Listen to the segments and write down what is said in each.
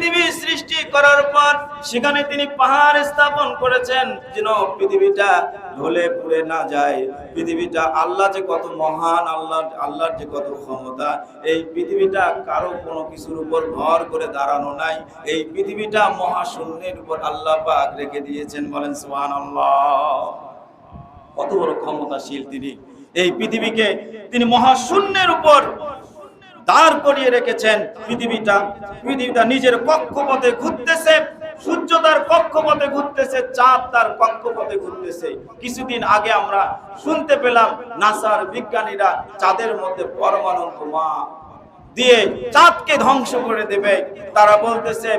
পৃথিবী সৃষ্টি করার পর সেখানে তিনি পাহাড় স্থাপন করেছেন যেন পৃথিবীটা ঢলে পড়ে না যায়। পৃথিবীটা আল্লাহ যে কত মহান, আল্লাহর যে কত ক্ষমতা। এই পৃথিবীটা কারো কোনো কিছুর উপর ভর করে দাঁড়ানো নাই। এই পৃথিবীটা মহাশূন্যের উপর আল্লাহ পাক রেখে দিয়েছেন। বলেন সুবহানাল্লাহ। কত বড় ক্ষমতাশীল তিনি। এই পৃথিবীকে তিনি মহাশূন্যের উপর দাঁড় করিয়ে রেখেছেন। পৃথিবীটা নিজের কক্ষপথে ঘুরতেছে, সূর্য তার কক্ষপথে ঘুরতেছে, চাঁদ তার কক্ষপথে ঘুরতেছে। কিছুদিন আগে আমরা শুনতে পেলাম নাসার বিজ্ঞানীরা চাঁদের মধ্যে পরমাণু বোমা দিয়ে চাঁদকে ধ্বংস করে দেবে। তারা বলতেছে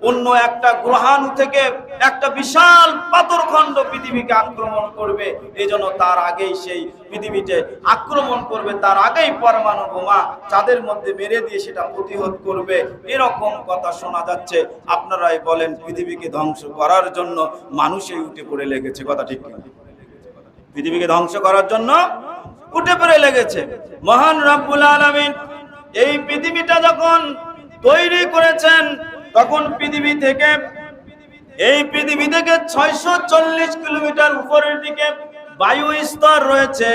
অন্য একটা গ্রহাণু থেকে একটা বিশাল পাথরখণ্ড পৃথিবীকে আক্রমণ করবে, এজন্য তার আগেই সেই পৃথিবীতে আক্রমণ করবে, তার আগেই পরমাণু বোমা চাঁদের মধ্যে মেরে দিয়ে সেটা প্রতিহত করবে। এরকম কথা শোনা যাচ্ছে। আপনারাই বলেন, পৃথিবীকে ধ্বংস করার জন্য মানুষই উঠে পড়ে লেগেছে। কথা ঠিক কিনা? পৃথিবীকে ধ্বংস করার জন্য উঠে পড়ে লেগেছে। মহান রব্বুল আলামিন এই পৃথিবীটা যখন তৈরি করেছেন, তখন পৃথিবী থেকে 640 কিলোমিটার উপরের দিকে বায়ু স্তর রয়েছে।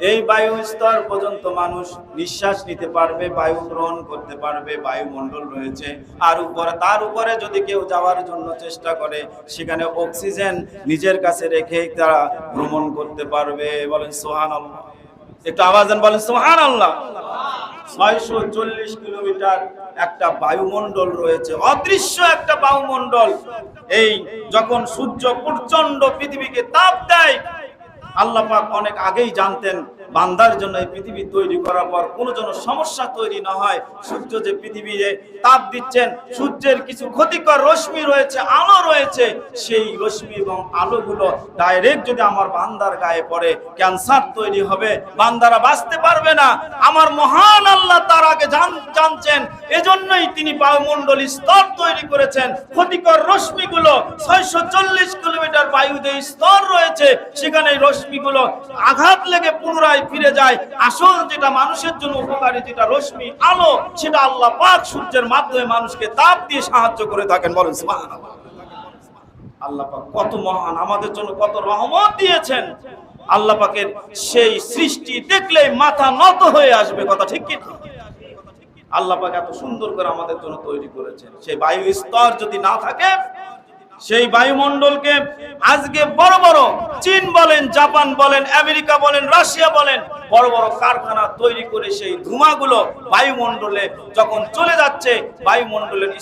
এই বায়ু স্তর পর্যন্ত মানুষ নিঃশ্বাস নিতে পারবে, বায়ু গ্রহণ করতে পারবে, বায়ুমণ্ডল রয়েছে। আর তার উপরে যদি কেউ যাওয়ার জন্য চেষ্টা করে, সেখানে অক্সিজেন নিজের কাছে রেখে তারা ভ্রমণ করতে পারবে। বলেন সুবহানাল্লাহ। একটু আওয়াজ দেন, বলেন সুবহানাল্লাহ। 640 কিলোমিটার একটা বায়ুমণ্ডল রয়েছে, অদৃশ্য একটা বায়ুমণ্ডল। এই যখন সূর্য প্রচন্ড পৃথিবীকে তাপ দেয়, আল্লাহ পাক অনেক আগেই জানতেন বান্দার জন্য এই পৃথিবী তৈরি করার পর কোনো যেন সমস্যা তৈরি না হয়। সূর্য যে পৃথিবীতে তাপ দিচ্ছেন, সূর্যের কিছু ক্ষতিকর রশ্মি রয়েছে, আলো রয়েছে। সেই রশ্মি এবং আলোগুলো ডাইরেক্ট যদি আমার বান্দার গায়ে পড়ে, ক্যান্সার তৈরি হবে, বান্দারা বাঁচতে পারবে না। আমার মহান আল্লাহ তার আগে জানছেন, এজন্যই তিনি বায়ুমণ্ডলী স্তর তৈরি করেছেন। ক্ষতিকর রশ্মিগুলো 640 কিলোমিটার বায়ুতে স্তর রয়েছে, সেখানে রশ্মিগুলো আঘাত লেগে পুনরায় ফিরে যায়। আসল যেটা মানুষের জন্য উপকারী, যেটা রশ্মি আলো, সেটা আল্লাহ পাক সূর্যের মাধ্যমে মানুষকে তাপ দিয়ে সাহায্য করে থাকেন। বলেন সুবহানাল্লাহ। আল্লাহ পাক কত মহান, আমাদের জন্য কত রহমত দিয়েছেন। আল্লাহ পাকের সেই সৃষ্টি দেখলেই মাথা নত হয়ে আসবে। কথা ঠিক কি? আল্লাহ পাক এত সুন্দর করে আমাদের জন্য তৈরি করেছেন। সেই বায়ু স্তর যদি না থাকে, সেই বায়ুমণ্ডলকে আজকে বড় বড় চীন বলেন, জাপান বলেন, আমেরিকা বলেন, রাশিয়া বলেন, বড় বড় কারখানা তৈরি করে সেই ধোঁয়াগুলো বায়ুমণ্ডলে যখন চলে যাচ্ছে, বায়ুমণ্ডলের